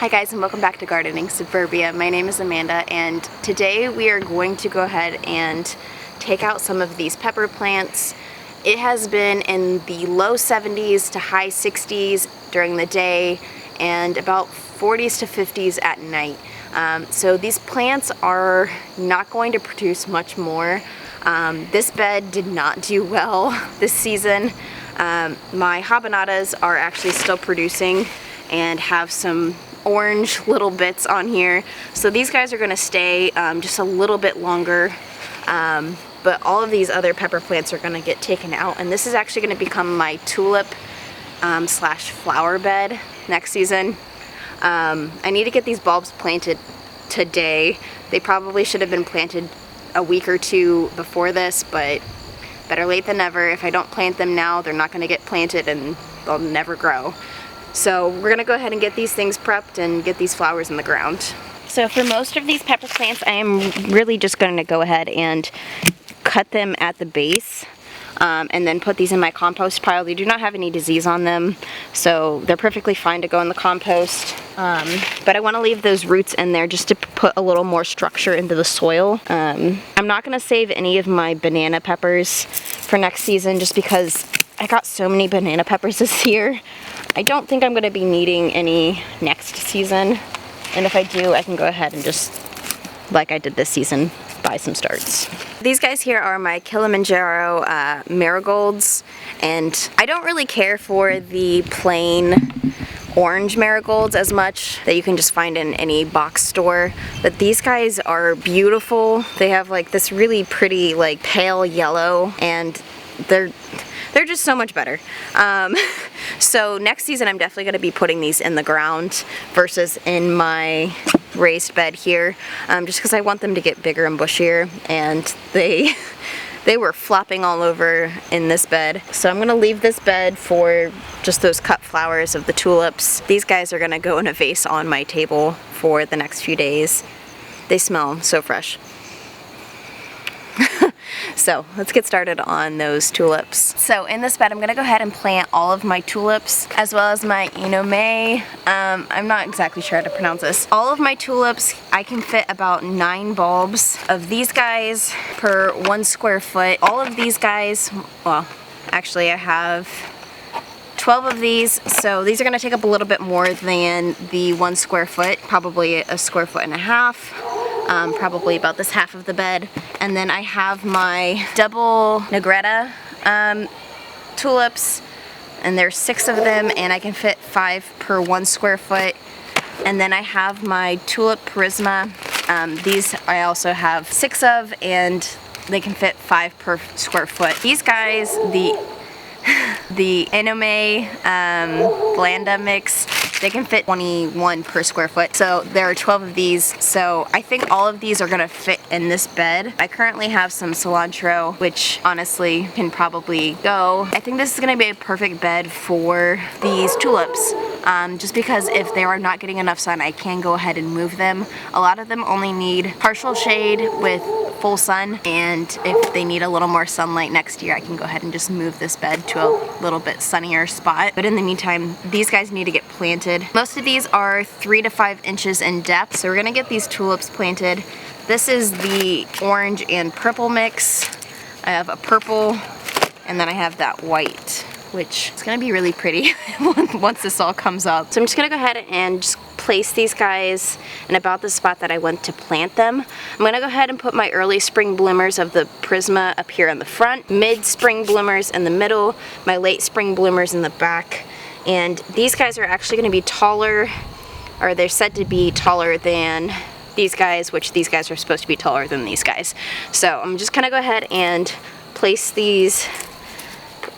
Hi guys, and welcome back to Gardening Suburbia. My name is Amanda, and today we are going to go ahead and take out some of these pepper plants. It has been in the low 70s to high 60s during the day and about 40s to 50s at night. So these plants are not going to produce much more. This bed did not do well this season. My habanetas are actually still producing and have some orange little bits on here, so these guys are going to stay just a little bit longer, but all of these other pepper plants are going to get taken out, and this is actually going to become my tulip slash flower bed next season. I need to get these bulbs planted today. They probably should have been planted a week or two before this, but better late than never. If I don't plant them now, they're not going to get planted and they'll never grow. So we're gonna go ahead and get these things prepped and get these flowers in the ground. So for most of these pepper plants, I am really just gonna go ahead and cut them at the base and then put these in my compost pile. They do not have any disease on them, so they're perfectly fine to go in the compost. But I wanna leave those roots in there just to put a little more structure into the soil. I'm not gonna save any of my banana peppers for next season just because I got so many banana peppers this year. I don't think I'm going to be needing any next season, and if I do, I can go ahead and just, like I did this season, buy some starts. These guys here are my Kilimanjaro marigolds, and I don't really care for the plain orange marigolds as much that you can just find in any box store, but these guys are beautiful. They have like this really pretty like pale yellow, and they're just so much better. So next season I'm definitely going to be putting these in the ground versus in my raised bed here, just because I want them to get bigger and bushier, and they were flopping all over in this bed. So I'm going to leave this bed for just those cut flowers of the tulips. These guys are going to go in a vase on my table for the next few days. They smell so fresh. So let's get started on those tulips. So in this bed I'm going to go ahead and plant all of my tulips as well as my Inome. I'm not exactly sure how to pronounce this. All of my tulips, I can fit about 9 bulbs of these guys per 1 square foot. All of these guys, well, actually I have 12 of these, so these are going to take up a little bit more than the 1 square foot, probably a square foot and a half. Probably about this half of the bed. And then I have my double Negretta tulips, and there's 6 of them, and I can fit 5 per 1 square foot. And then I have my tulip Prisma. These I also have 6 of, and they can fit 5 per square foot. These guys, the Inome Blanda mix, they can fit 21 per square foot. So there are 12 of these. So I think all of these are gonna fit in this bed. I currently have some cilantro, which honestly can probably go. I think this is gonna be a perfect bed for these tulips. Just because if they are not getting enough sun, I can go ahead and move them. A lot of them only need partial shade with full sun, and if they need a little more sunlight next year, I can go ahead and just move this bed to a little bit sunnier spot. But in the meantime, these guys need to get planted. Most of these are 3 to 5 inches in depth, so we're gonna get these tulips planted. This is the orange and purple mix. I have a purple, and then I have that white, which is gonna be really pretty once this all comes up. So I'm just gonna go ahead and just place these guys in about the spot that I want to plant them. I'm gonna go ahead and put my early spring bloomers of the Prisma up here in the front, mid spring bloomers in the middle, my late spring bloomers in the back, and these guys are actually gonna be taller, or they're said to be taller than these guys, which these guys are supposed to be taller than these guys. So I'm just gonna go ahead and place these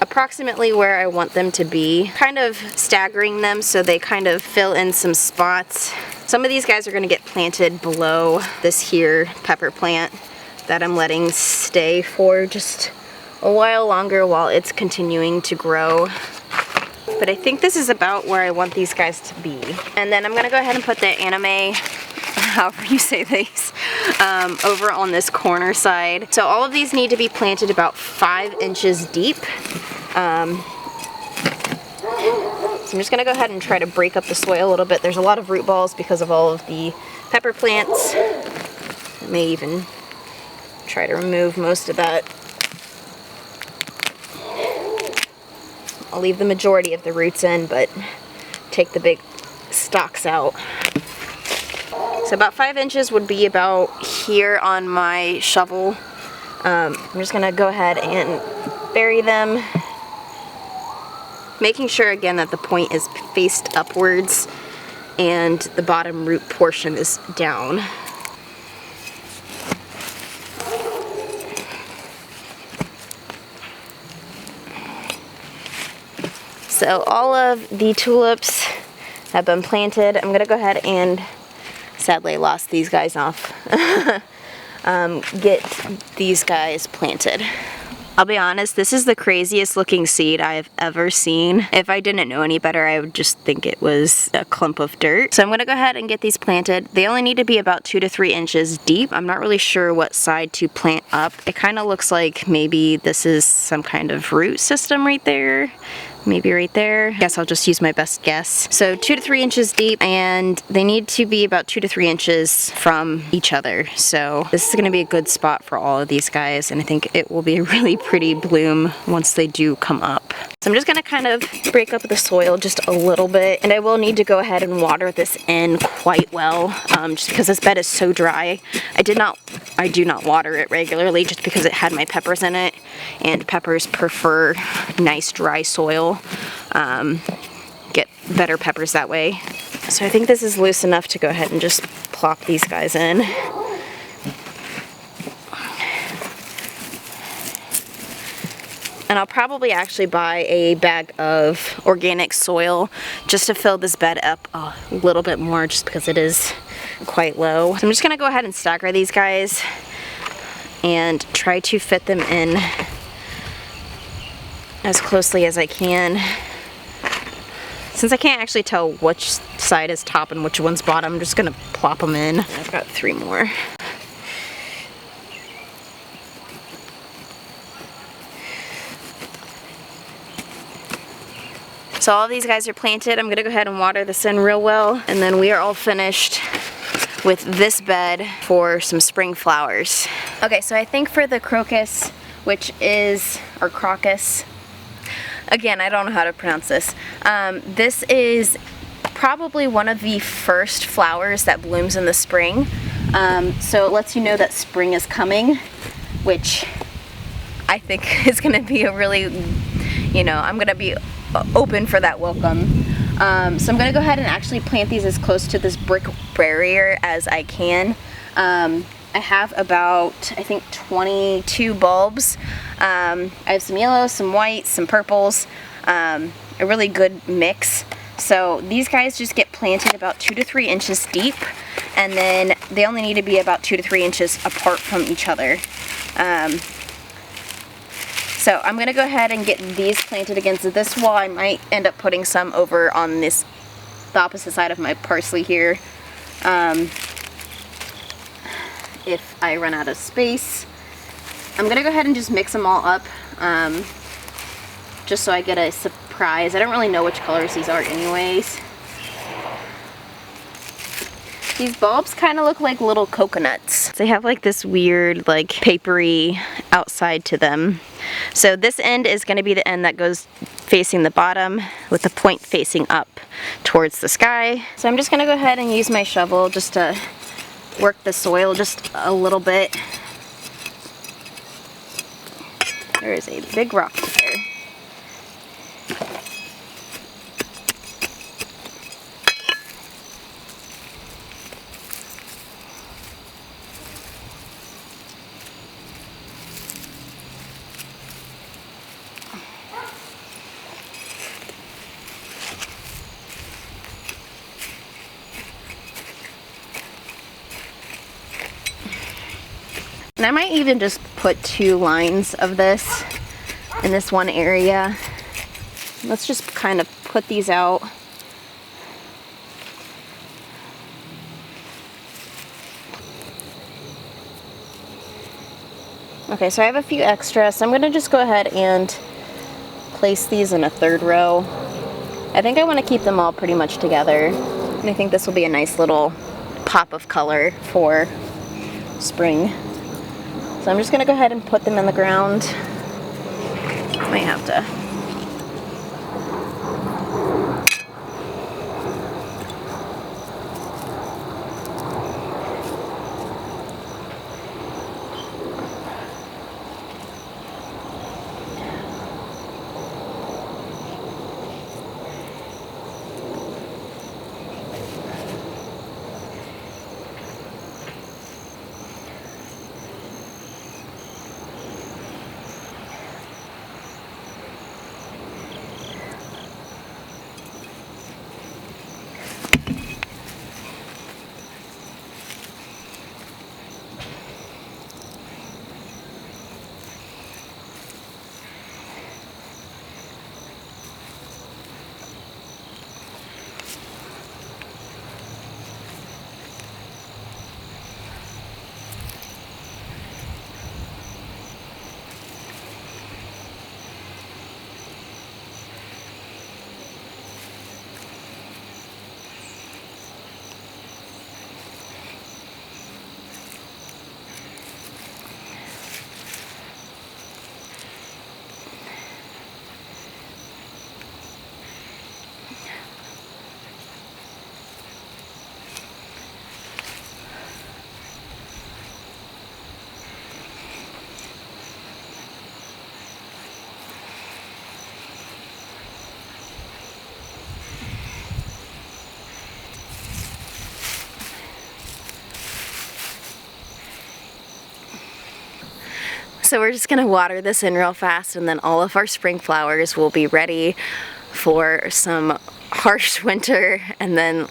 approximately where I want them to be, kind of staggering them so they kind of fill in some spots. Some of these guys are going to get planted below this here pepper plant that I'm letting stay for just a while longer while it's continuing to grow. But I think this is about where I want these guys to be. And then I'm going to go ahead and put the Inome, however you say these, over on this corner side. So all of these need to be planted about 5 inches deep. So I'm just gonna go ahead and try to break up the soil a little bit. There's a lot of root balls because of all of the pepper plants. I may even try to remove most of that. I'll leave the majority of the roots in, but take the big stalks out. So about 5 inches would be about here on my shovel. I'm just gonna go ahead and bury them, making sure again that the point is faced upwards and the bottom root portion is down. So all of the tulips have been planted. I'm gonna go ahead and, sadly I lost these guys off, get these guys planted. I'll be honest, this is the craziest looking seed I've ever seen. If I didn't know any better, I would just think it was a clump of dirt. So I'm gonna go ahead and get these planted. They only need to be about 2 to 3 inches deep. I'm not really sure what side to plant up. It kind of looks like maybe this is some kind of root system right there. Maybe right there. Guess I'll just use my best guess. So 2 to 3 inches deep, and they need to be about 2 to 3 inches from each other. So this is gonna be a good spot for all of these guys, and I think it will be a really pretty bloom once they do come up. So I'm just gonna kind of break up the soil just a little bit, and I will need to go ahead and water this in quite well, just because this bed is so dry. I do not water it regularly just because it had my peppers in it, and peppers prefer nice dry soil. Get better peppers that way. So I think this is loose enough to go ahead and just plop these guys in. And I'll probably actually buy a bag of organic soil just to fill this bed up a little bit more, just because it is quite low. So I'm just gonna go ahead and stagger these guys and try to fit them in as closely as I can. Since I can't actually tell which side is top and which one's bottom, I'm just gonna plop them in. I've got 3 more. So all of these guys are planted. I'm gonna go ahead and water this in real well, and then we are all finished with this bed for some spring flowers. Okay, so I think for the crocus, which is, or crocus, again, I don't know how to pronounce this. This is probably one of the first flowers that blooms in the spring. So it lets you know that spring is coming, which I think is gonna be a really, I'm gonna be open for that welcome. So I'm gonna go ahead and actually plant these as close to this brick barrier as I can. I have about, I think, 22 bulbs. I have some yellows, some whites, some purples, a really good mix. So these guys just get planted about 2 to 3 inches deep, and then they only need to be about 2 to 3 inches apart from each other. So I'm gonna go ahead and get these planted against this wall. I might end up putting some over on the opposite side of my parsley here, if I run out of space. I'm gonna go ahead and just mix them all up, just so I get a surprise. I don't really know which colors these are anyways. These bulbs kind of look like little coconuts. They have like this weird, like, papery outside to them. So this end is going to be the end that goes facing the bottom, with the point facing up towards the sky. So I'm just going to go ahead and use my shovel just to work the soil just a little bit. There is a big rock there. And I might even just put 2 lines of this in this one area. Let's just kind of put these out. Okay, so I have a few extra, so I'm gonna just go ahead and place these in a 3rd row. I think I want to keep them all pretty much together. And I think this will be a nice little pop of color for spring. So I'm just going to go ahead and put them in the ground. Might have to. So we're just gonna water this in real fast, and then all of our spring flowers will be ready for some harsh winter, and then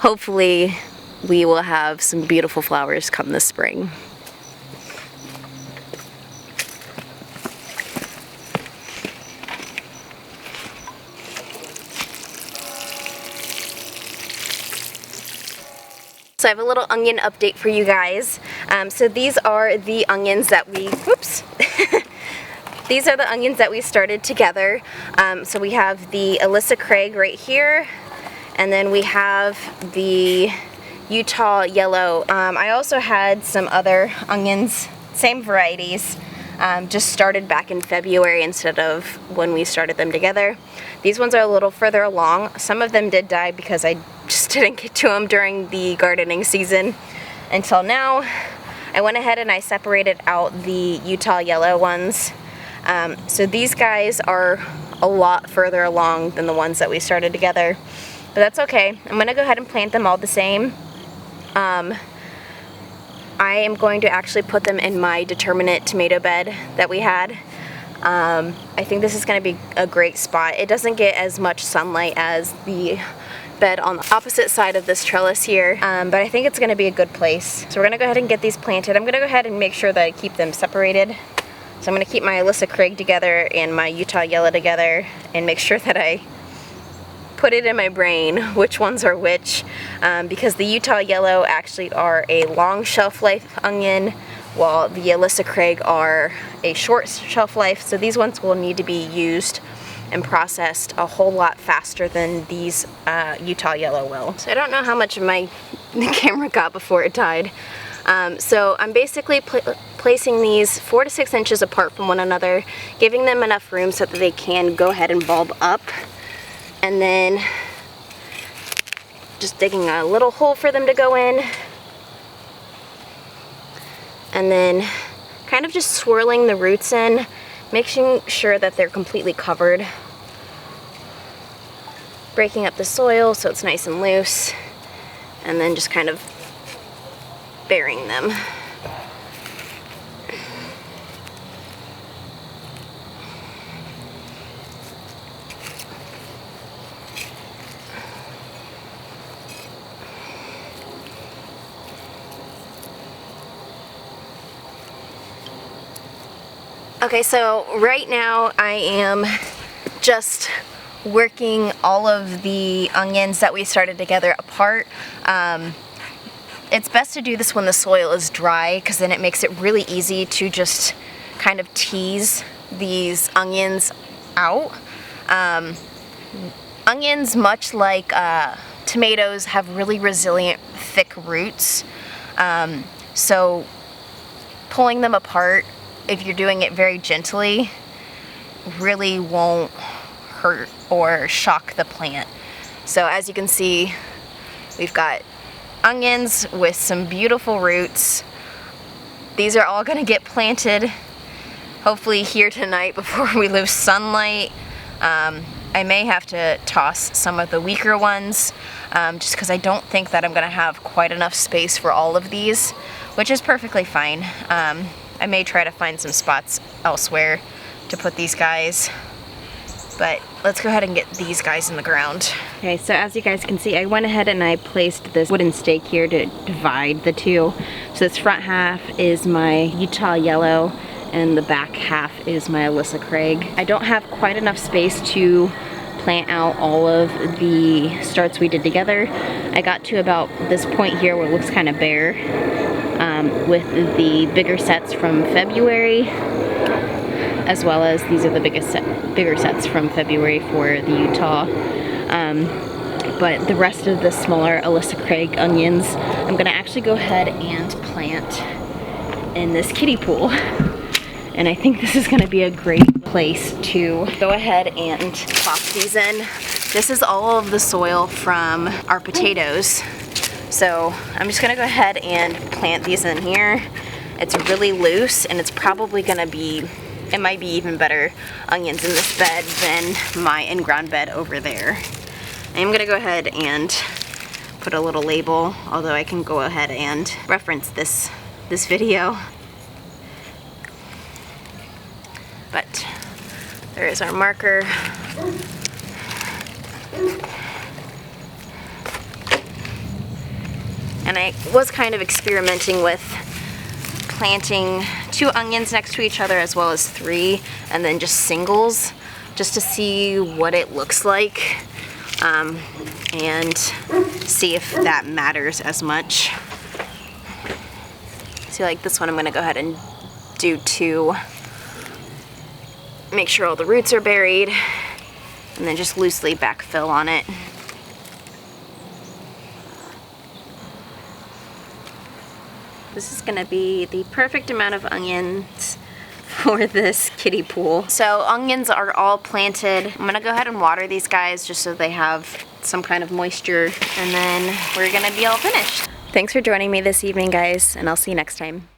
hopefully we will have some beautiful flowers come this spring. So I have a little onion update for you guys. So these are the onions that we, these are the onions that we started together. So we have the Alyssa Craig right here, and then we have the Utah Yellow. I also had some other onions, same varieties, just started back in February instead of when we started them together. These ones are a little further along. Some of them did die because I just didn't get to them during the gardening season until now. I went ahead and I separated out the Utah Yellow ones. So these guys are a lot further along than the ones that we started together, but that's okay. I'm gonna go ahead and plant them all the same. I am going to actually put them in my determinate tomato bed that we had. I think this is going to be a great spot. It doesn't get as much sunlight as the bed on the opposite side of this trellis here, but I think it's going to be a good place. So we're going to go ahead and get these planted. I'm going to go ahead and make sure that I keep them separated. So I'm going to keep my Alyssa Craig together and my Utah Yellow together, and make sure that I put it in my brain which ones are which, because the Utah Yellow actually are a long shelf life onion, while the Alyssa Craig are a short shelf life. So these ones will need to be used and processed a whole lot faster than these Utah Yellow will. So I don't know how much of my camera got before it died. So I'm basically placing these 4 to 6 inches apart from one another, giving them enough room so that they can go ahead and bulb up, and then just digging a little hole for them to go in, and then kind of just swirling the roots in, making sure that they're completely covered, breaking up the soil so it's nice and loose, and then just kind of burying them. Okay, so right now I am just working all of the onions that we started together apart. It's best to do this when the soil is dry, because then it makes it really easy to just kind of tease these onions out. Onions, much like tomatoes, have really resilient, thick roots. So pulling them apart, if you're doing it very gently, really won't hurt or shock the plant. So as you can see, we've got onions with some beautiful roots. These are all gonna get planted hopefully here tonight before we lose sunlight. I may have to toss some of the weaker ones just because I don't think that I'm gonna have quite enough space for all of these, which is perfectly fine. I may try to find some spots elsewhere to put these guys, but let's go ahead and get these guys in the ground. Okay, so as you guys can see, I went ahead and I placed this wooden stake here to divide the two. So this front half is my Utah Yellow and the back half is my Alyssa Craig. I don't have quite enough space to plant out all of the starts we did together. I got to about this point here where it looks kind of bare with the bigger sets from February, as well as these are the bigger sets from February for the Utah. But the rest of the smaller Alyssa Craig onions, I'm gonna actually go ahead and plant in this kiddie pool. And I think this is gonna be a great place to go ahead and plop these in. This is all of the soil from our potatoes. So I'm just gonna go ahead and plant these in here. It's really loose and it's probably gonna be, it might be even better onions in this bed than my in-ground bed over there. I'm gonna go ahead and put a little label, although I can go ahead and reference this video. But there is our marker. And I was kind of experimenting with planting 2 onions next to each other as well as 3, and then just singles, just to see what it looks like and see if that matters as much. See, like this one I'm gonna go ahead and do 2. Make sure all the roots are buried, and then just loosely backfill on it. This is gonna be the perfect amount of onions for this kiddie pool. So onions are all planted. I'm gonna go ahead and water these guys just so they have some kind of moisture, and then we're gonna be all finished. Thanks for joining me this evening, guys, and I'll see you next time.